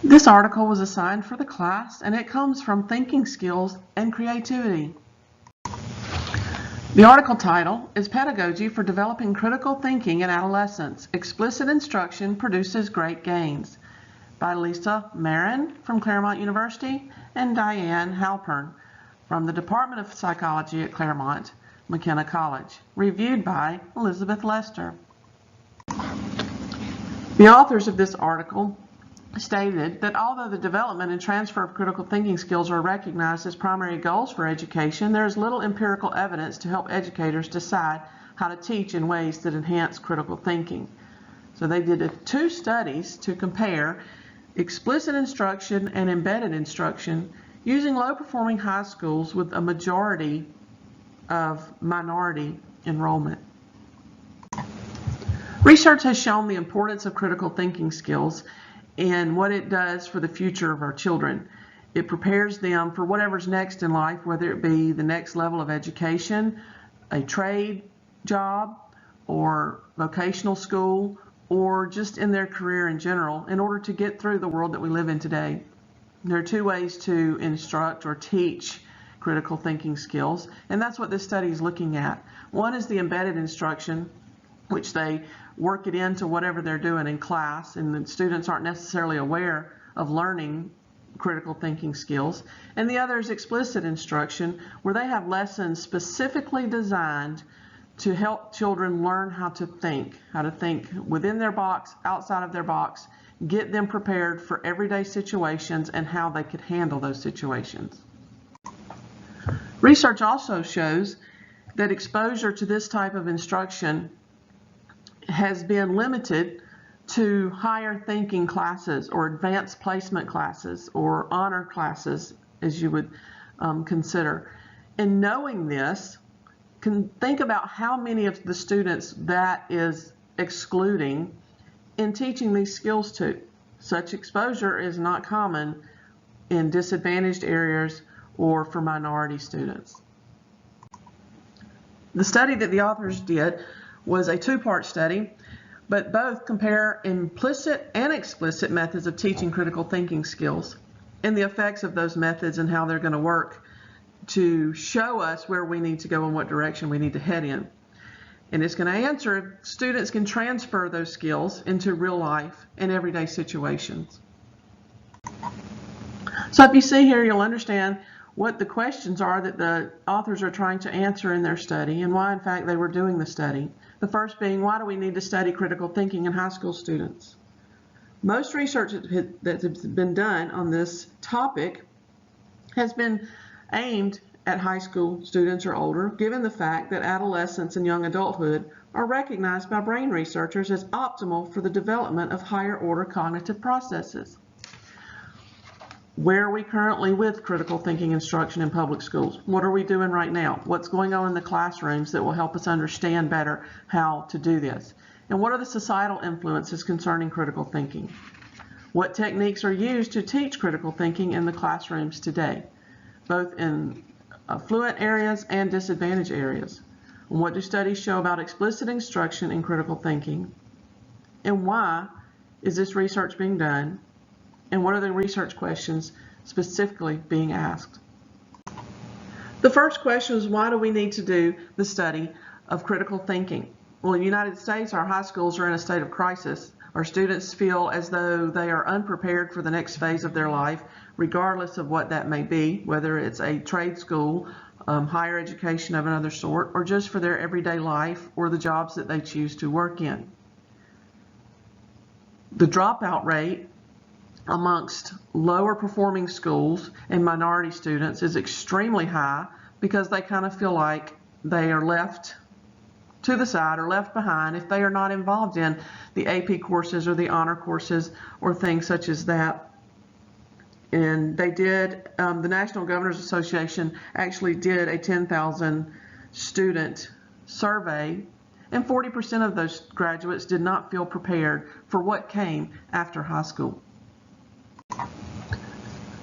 This article was assigned for the class, and it comes from Thinking Skills and Creativity. The article title is Pedagogy for Developing Critical Thinking in Adolescence. Explicit Instruction Produces Great Gains, by Lisa Marin from Claremont University and Diane Halpern from the Department of Psychology at Claremont McKenna College. Reviewed by Elizabeth Lester. The authors of this article stated that although the development and transfer of critical thinking skills are recognized as primary goals for education, there is little empirical evidence to help educators decide how to teach in ways that enhance critical thinking. So they did two studies to compare explicit instruction and embedded instruction using low-performing high schools with a majority of minority enrollment. Research has shown the importance of critical thinking skills and what it does for the future of our children. It prepares them for whatever's next in life, whether it be the next level of education, a trade job, or vocational school, or just in their career in general, in order to get through the world that we live in today. There are two ways to instruct or teach critical thinking skills, and that's what this study is looking at. One is the embedded instruction, which they work it into whatever they're doing in class, and the students aren't necessarily aware of learning critical thinking skills. And the other is explicit instruction, where they have lessons specifically designed to help children learn how to think within their box, outside of their box, get them prepared for everyday situations and how they could handle those situations. Research also shows that exposure to this type of instruction has been limited to higher thinking classes or advanced placement classes or honor classes, as you would consider. And knowing this, can think about how many of the students that is excluding in teaching these skills to. Such exposure is not common in disadvantaged areas or for minority students. The study that the authors did was a two-part study, but both compare implicit and explicit methods of teaching critical thinking skills and the effects of those methods and how they're going to work to show us where we need to go and what direction we need to head in. And it's going to answer if students can transfer those skills into real life and everyday situations. So if you see here, you'll understand what the questions are that the authors are trying to answer in their study and why in fact they were doing the study. The first being, why do we need to study critical thinking in high school students? Most research that has been done on this topic has been aimed at high school students or older, given the fact that adolescence and young adulthood are recognized by brain researchers as optimal for the development of higher order cognitive processes. Where are we currently with critical thinking instruction in public schools? What are we doing right now? What's going on in the classrooms that will help us understand better how to do this? And what are the societal influences concerning critical thinking? What techniques are used to teach critical thinking in the classrooms today, both in affluent areas and disadvantaged areas? And what do studies show about explicit instruction in critical thinking? And why is this research being done? And what are the research questions specifically being asked? The first question is, why do we need to do the study of critical thinking? Well, in the United States, our high schools are in a state of crisis. Our students feel as though they are unprepared for the next phase of their life, regardless of what that may be, whether it's a trade school, higher education of another sort, or just for their everyday life or the jobs that they choose to work in. The dropout rate amongst lower performing schools and minority students is extremely high because they kind of feel like they are left to the side or left behind if they are not involved in the AP courses or the honor courses or things such as that. And they did, the National Governors Association actually did a 10,000 student survey, and 40% of those graduates did not feel prepared for what came after high school.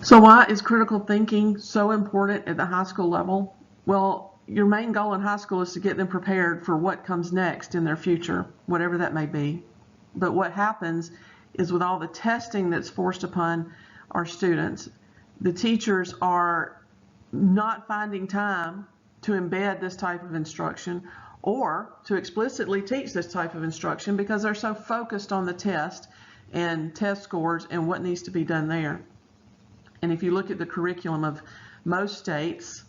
So why is critical thinking so important at the high school level? Well, your main goal in high school is to get them prepared for what comes next in their future, whatever that may be. But what happens is with all the testing that's forced upon our students, the teachers are not finding time to embed this type of instruction or to explicitly teach this type of instruction because they're so focused on the test and test scores and what needs to be done there. And if you look at the curriculum of most states,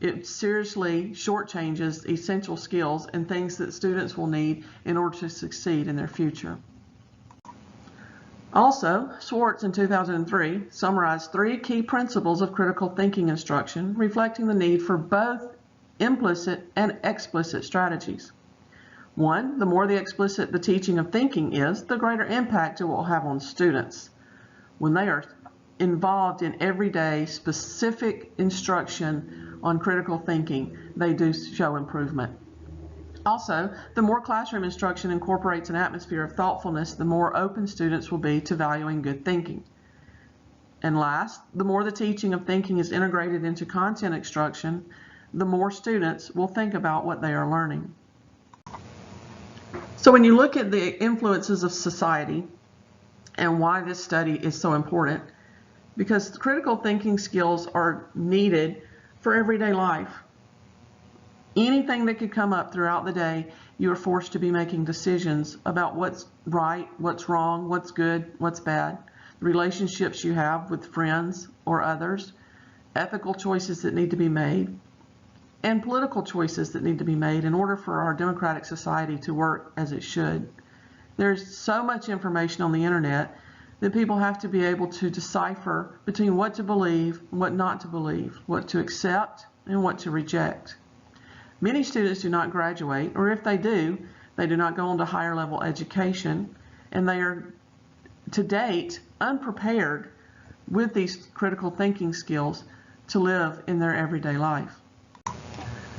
it seriously shortchanges essential skills and things that students will need in order to succeed in their future. Also, Schwartz in 2003 summarized 3 key principles of critical thinking instruction, reflecting the need for both implicit and explicit strategies. 1, the more explicit the teaching of thinking is, the greater impact it will have on students. When they are involved in everyday specific instruction on critical thinking, they do show improvement. Also, the more classroom instruction incorporates an atmosphere of thoughtfulness, the more open students will be to valuing good thinking. And last, the more the teaching of thinking is integrated into content instruction, the more students will think about what they are learning. So when you look at the influences of society and why this study is so important, because critical thinking skills are needed for everyday life. Anything that could come up throughout the day, you are forced to be making decisions about what's right, what's wrong, what's good, what's bad, the relationships you have with friends or others, ethical choices that need to be made, and political choices that need to be made in order for our democratic society to work as it should. There's so much information on the internet that people have to be able to decipher between what to believe and what not to believe, what to accept and what to reject. Many students do not graduate, or if they do not go on to higher level education, and they are, to date, unprepared with these critical thinking skills to live in their everyday life.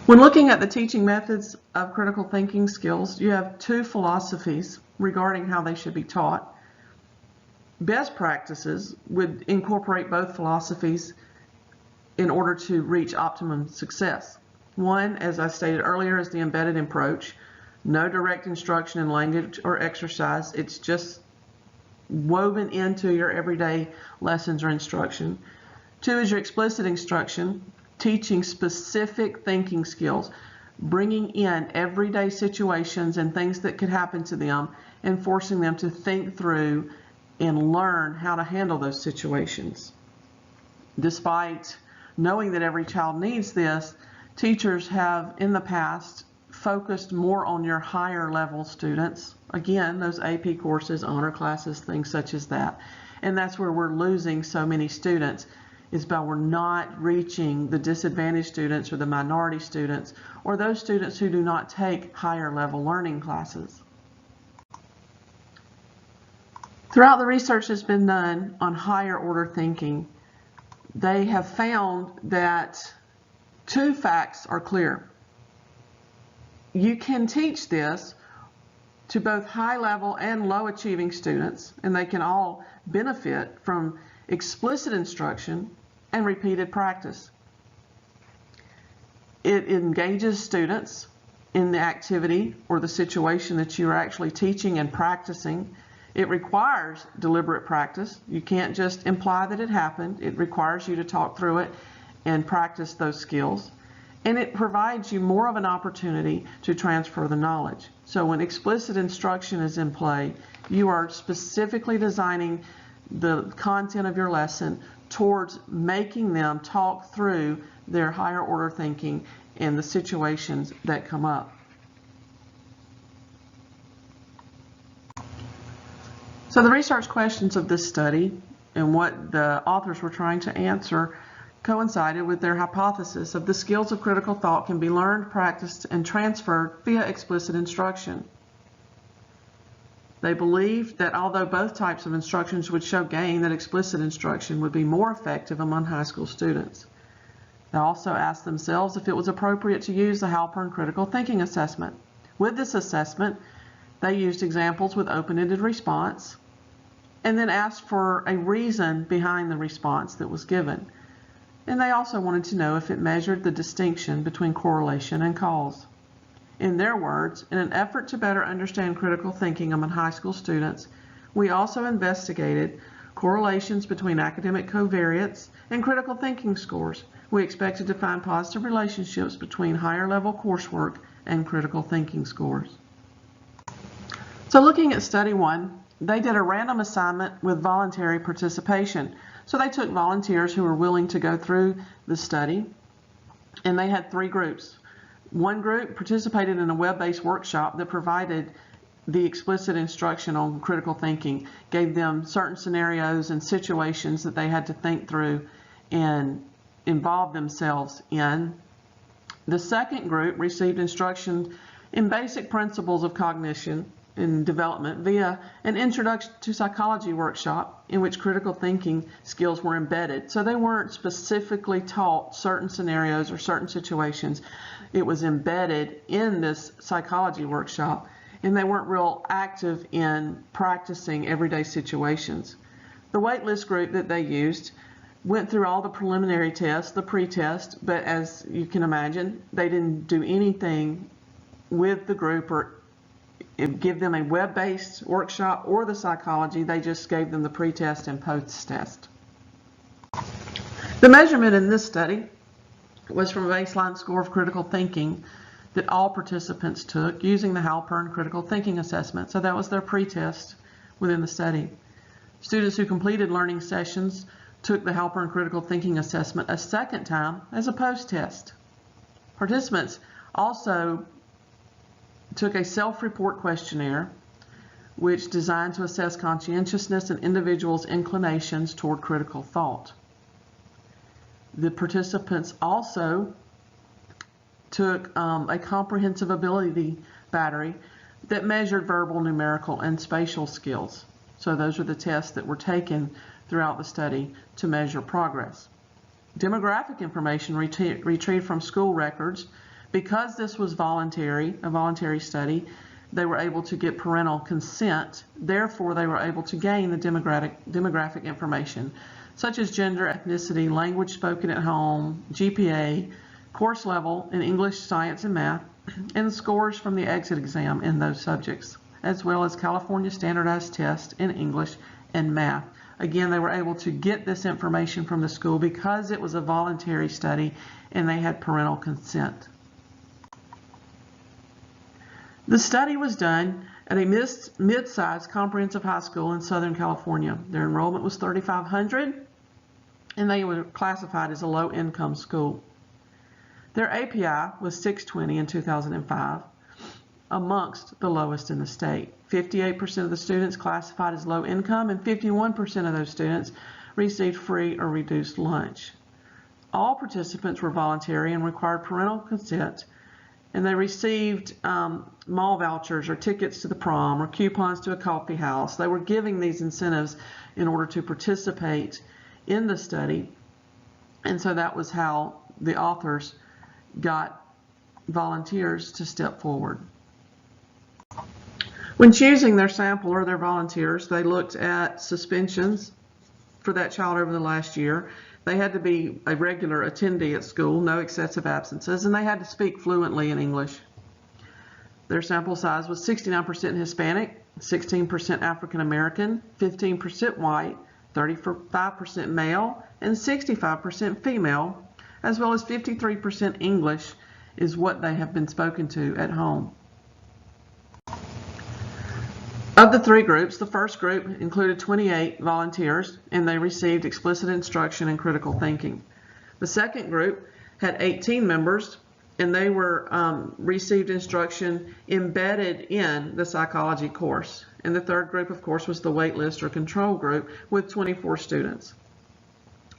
When looking at the teaching methods of critical thinking skills, you have 2 philosophies regarding how they should be taught. Best practices would incorporate both philosophies in order to reach optimum success. One, as I stated earlier, is the embedded approach. No direct instruction in language or exercise. It's just woven into your everyday lessons or instruction. 2 is your explicit instruction, teaching specific thinking skills, bringing in everyday situations and things that could happen to them and forcing them to think through and learn how to handle those situations. Despite knowing that every child needs this, teachers have in the past focused more on your higher level students. Again, those AP courses, honor classes, things such as that. And that's where we're losing so many students, is by we're not reaching the disadvantaged students or the minority students or those students who do not take higher level learning classes. Throughout the research that's been done on higher order thinking, they have found that 2 facts are clear. You can teach this to both high level and low achieving students, and they can all benefit from explicit instruction and repeated practice. It engages students in the activity or the situation that you are actually teaching and practicing. It requires deliberate practice. You can't just imply that it happened. It requires you to talk through it and practice those skills. And it provides you more of an opportunity to transfer the knowledge. So when explicit instruction is in play, you are specifically designing the content of your lesson towards making them talk through their higher order thinking and the situations that come up. So the research questions of this study and what the authors were trying to answer coincided with their hypothesis of the skills of critical thought can be learned, practiced, and transferred via explicit instruction. They believed that although both types of instructions would show gain, that explicit instruction would be more effective among high school students. They also asked themselves if it was appropriate to use the Halpern critical thinking assessment. With this assessment, they used examples with open-ended response and then asked for a reason behind the response that was given. And they also wanted to know if it measured the distinction between correlation and cause. In their words, in an effort to better understand critical thinking among high school students, We also investigated correlations between academic covariates and critical thinking scores. We expected to find positive relationships between higher level coursework and critical thinking scores. So looking at study 1, they did a random assignment with voluntary participation. So they took volunteers who were willing to go through the study, and they had 3 groups. One group participated in a web-based workshop that provided the explicit instruction on critical thinking, gave them certain scenarios and situations that they had to think through and involve themselves in. The second group received instruction in basic principles of cognition and development via an introduction to psychology workshop in which critical thinking skills were embedded. So they weren't specifically taught certain scenarios or certain situations. It was embedded in this psychology workshop, and they weren't real active in practicing everyday situations. The waitlist group that they used went through all the preliminary tests, the pre-test, but as you can imagine, they didn't do anything with the group or give them a web-based workshop or the psychology. They just gave them the pre-test and post-test. The measurement in this study was from a baseline score of critical thinking that all participants took using the Halpern critical thinking assessment. So that was their pre-test within the study. Students who completed learning sessions took the Halpern critical thinking assessment a second time as a post-test. Participants also took a self-report questionnaire which designed to assess conscientiousness and individuals' inclinations toward critical thought. The participants also took a comprehensive ability battery that measured verbal, numerical, and spatial skills. So those are the tests that were taken throughout the study to measure progress. Demographic information retrieved from school records. Because this was a voluntary study, they were able to get parental consent. Therefore, they were able to gain the demographic information, such as gender, ethnicity, language spoken at home, GPA, course level in English, science, and math, and scores from the exit exam in those subjects, as well as California standardized tests in English and math. Again, they were able to get this information from the school because it was a voluntary study and they had parental consent. The study was done at a mid-sized comprehensive high school in Southern California. Their enrollment was 3,500 and they were classified as a low-income school. Their API was 620 in 2005, amongst the lowest in the state. 58% of the students classified as low income and 51% of those students received free or reduced lunch. All participants were voluntary and required parental consent, and they received mall vouchers or tickets to the prom or coupons to a coffee house. They were giving these incentives in order to participate in the study, and so that was how the authors got volunteers to step forward. When choosing their sample or their volunteers, they looked at suspensions for that child over the last year. They had to be a regular attendee at school, no excessive absences, and they had to speak fluently in English. Their sample size was 69% Hispanic, 16% African American, 15% white, 35% male, and 65% female, as well as 53% English is what they have been spoken to at home. Of the 3 groups, the first group included 28 volunteers and they received explicit instruction in critical thinking. The second group had 18 members and they were received instruction embedded in the psychology course. And the third group, of course, was the waitlist or control group with 24 students.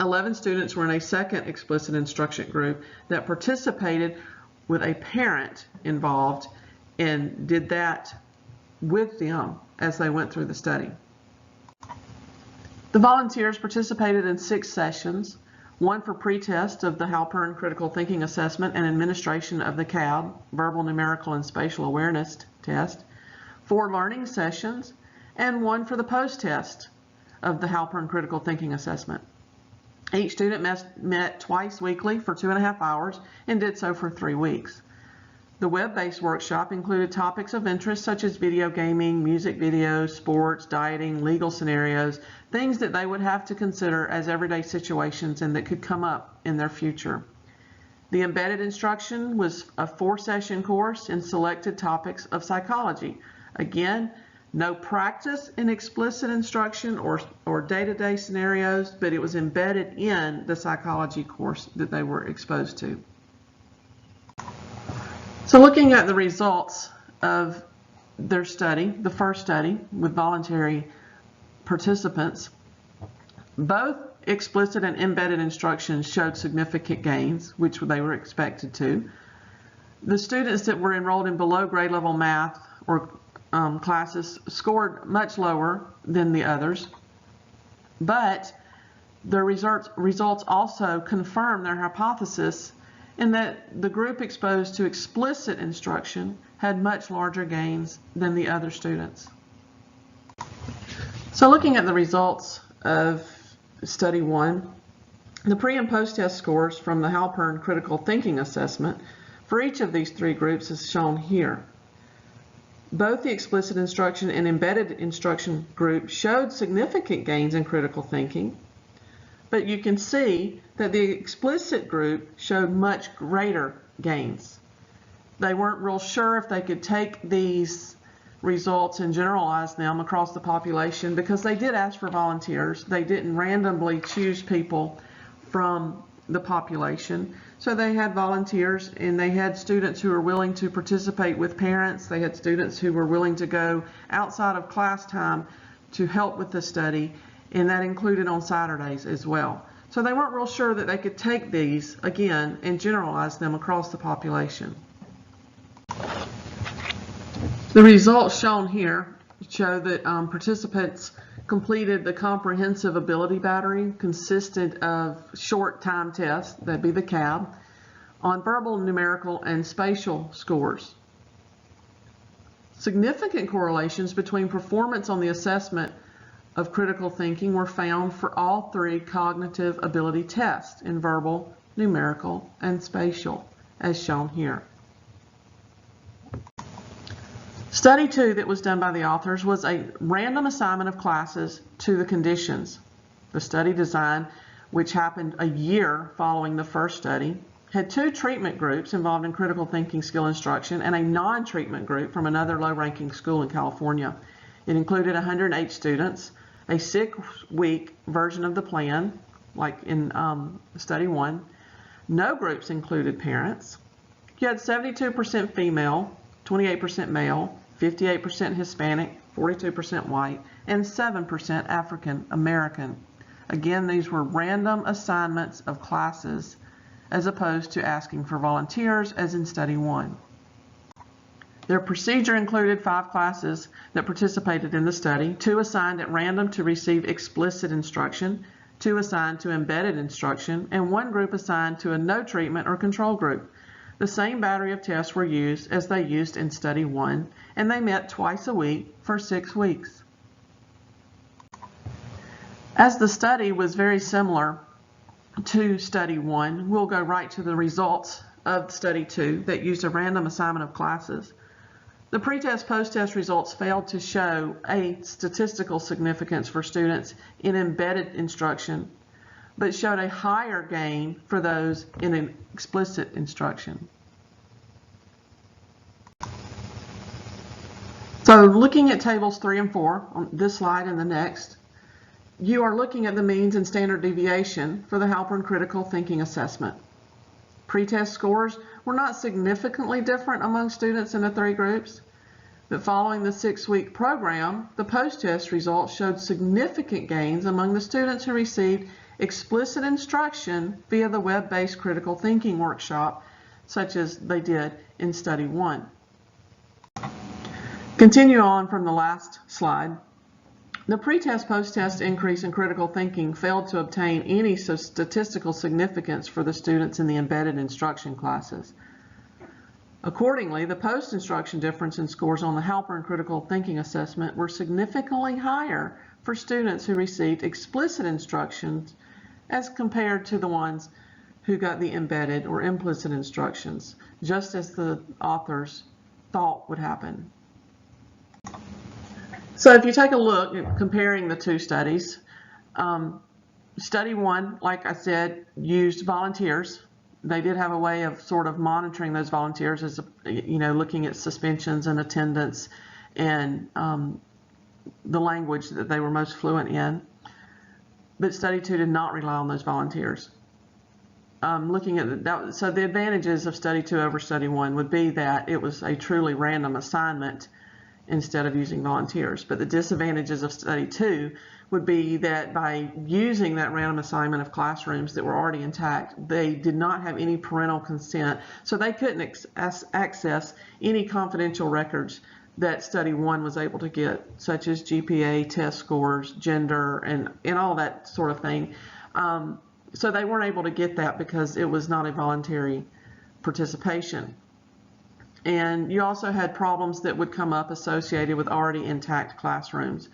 11 students were in a second explicit instruction group that participated with a parent involved and did that with them as they went through the study. The volunteers participated in 6 sessions, one for pre-test of the Halpern Critical Thinking Assessment and administration of the CAB, Verbal, Numerical, and Spatial Awareness test, 4 learning sessions, and one for the post-test of the Halpern Critical Thinking Assessment. Each student met twice weekly for 2.5 hours and did so for 3 weeks. The web-based workshop included topics of interest such as video gaming, music videos, sports, dieting, legal scenarios, things that they would have to consider as everyday situations and that could come up in their future. The embedded instruction was a 4-session course in selected topics of psychology. Again, no practice in explicit instruction or day-to-day scenarios, but it was embedded in the psychology course that they were exposed to. So looking at the results of their study, the first study with voluntary participants, both explicit and embedded instruction showed significant gains, which they were expected to. The students that were enrolled in below grade level math or classes scored much lower than the others, but the results also confirm their hypothesis in that the group exposed to explicit instruction had much larger gains than the other students. So looking at the results of Study 1, the pre- and post-test scores from the Halpern Critical Thinking Assessment for each of these 3 groups is shown here. Both the explicit instruction and embedded instruction group showed significant gains in critical thinking, but you can see that the explicit group showed much greater gains. They weren't real sure if they could take these results and generalize them across the population because they did ask for volunteers. They didn't randomly choose people from the population. So they had volunteers and they had students who were willing to participate with parents. They had students who were willing to go outside of class time to help with the study, and that included on Saturdays as well. So they weren't real sure that they could take these again and generalize them across the population. The results shown here show that participants completed the comprehensive ability battery, consisted of short time tests, that'd be the CAB, on verbal, numerical, and spatial scores. Significant correlations between performance on the assessment of critical thinking were found for all 3 cognitive ability tests in verbal, numerical, and spatial, as shown here. Study 2 that was done by the authors was a random assignment of classes to the conditions. The study design, which happened a year following the first study, had 2 treatment groups involved in critical thinking skill instruction and a non-treatment group from another low-ranking school in California. It included 108 students, a 6-week version of the plan, like in Study 1. No groups included parents. You had 72% female, 28% male, 58% Hispanic, 42% white, and 7% African American. Again, these were random assignments of classes as opposed to asking for volunteers as in Study 1. Their procedure included 5 classes that participated in the study, 2 assigned at random to receive explicit instruction, 2 assigned to embedded instruction, and 1 group assigned to a no treatment or control group. The same battery of tests were used as they used in Study 1, and they met twice a week for 6 weeks. As the study was very similar to Study 1, we'll go right to the results of Study 2 that used a random assignment of classes. The pre-test, post-test results failed to show a statistical significance for students in embedded instruction, but showed a higher gain for those in an explicit instruction. So looking at tables 3 and 4 on this slide and the next, you are looking at the means and standard deviation for the Halpern Critical Thinking Assessment. Pre-test scores were not significantly different among students in the 3 groups, but following the 6-week program, the post-test results showed significant gains among the students who received explicit instruction via the web-based critical thinking workshop, such as they did in Study 1. Continue on from the last slide. The pre-test, post-test increase in critical thinking failed to obtain any statistical significance for the students in the embedded instruction classes. Accordingly, the post-instruction difference in scores on the Halpern Critical Thinking Assessment were significantly higher for students who received explicit instructions as compared to the ones who got the embedded or implicit instructions, just as the authors thought would happen. So if you take a look at comparing the two studies, study one, like I said, used volunteers. They did have a way of sort of monitoring those volunteers, as looking at suspensions and attendance and the language that they were most fluent in. But study two did not rely on those volunteers. Looking at that, so the advantages of study two over study one would be that it was a truly random assignment instead of using volunteers. But the disadvantages of study two would be that by using that random assignment of classrooms that were already intact, they did not have any parental consent, so they couldn't access any confidential records that study one was able to get, such as GPA, test scores, gender, and all that sort of thing. So they weren't able to get that because it was not a voluntary participation. And you also had problems that would come up associated with already intact classrooms,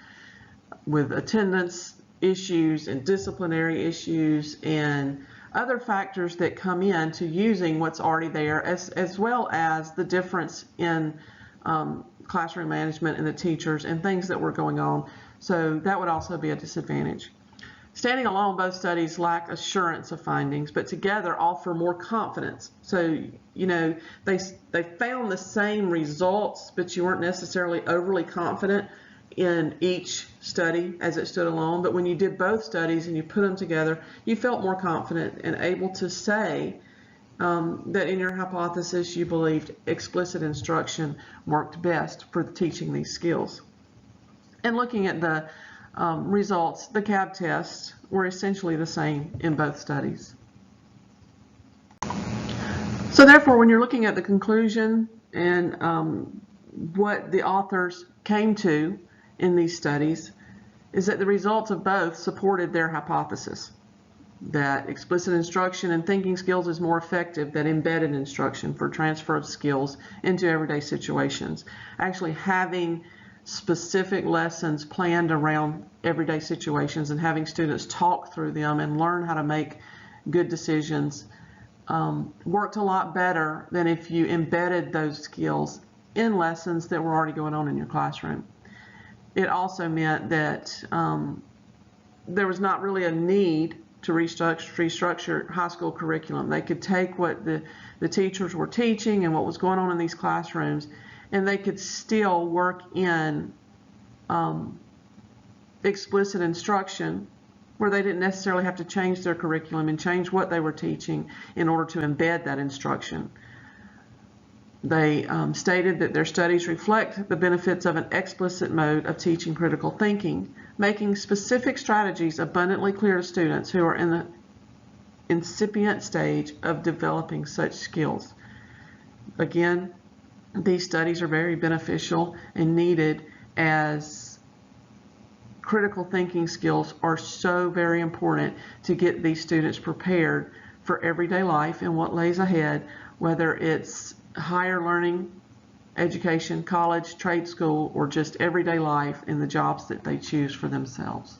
with attendance issues and disciplinary issues and other factors that come in to using what's already there, as well as the difference in classroom management and the teachers and things that were going on. So that would also be a disadvantage. Standing alone, both studies lack assurance of findings, but together offer more confidence. So, they found the same results, but you weren't necessarily overly confident in each study as it stood alone. But when you did both studies and you put them together, you felt more confident and able to say that in your hypothesis you believed explicit instruction worked best for teaching these skills. And looking at the results, the CAB tests were essentially the same in both studies. So therefore, when you're looking at the conclusion and what the authors came to in these studies, is that the results of both supported their hypothesis that explicit instruction and thinking skills is more effective than embedded instruction for transfer of skills into everyday situations. Actually having specific lessons planned around everyday situations and having students talk through them and learn how to make good decisions worked a lot better than if you embedded those skills in lessons that were already going on in your classroom. It also meant that there was not really a need to restructure high school curriculum. They could take what the teachers were teaching and what was going on in these classrooms, and they could still work in explicit instruction where they didn't necessarily have to change their curriculum and change what they were teaching in order to embed that instruction. They stated that their studies reflect the benefits of an explicit mode of teaching critical thinking, making specific strategies abundantly clear to students who are in the incipient stage of developing such skills. Again, these studies are very beneficial and needed, as critical thinking skills are so very important to get these students prepared for everyday life and what lays ahead, whether it's higher learning, education, college, trade school, or just everyday life in the jobs that they choose for themselves.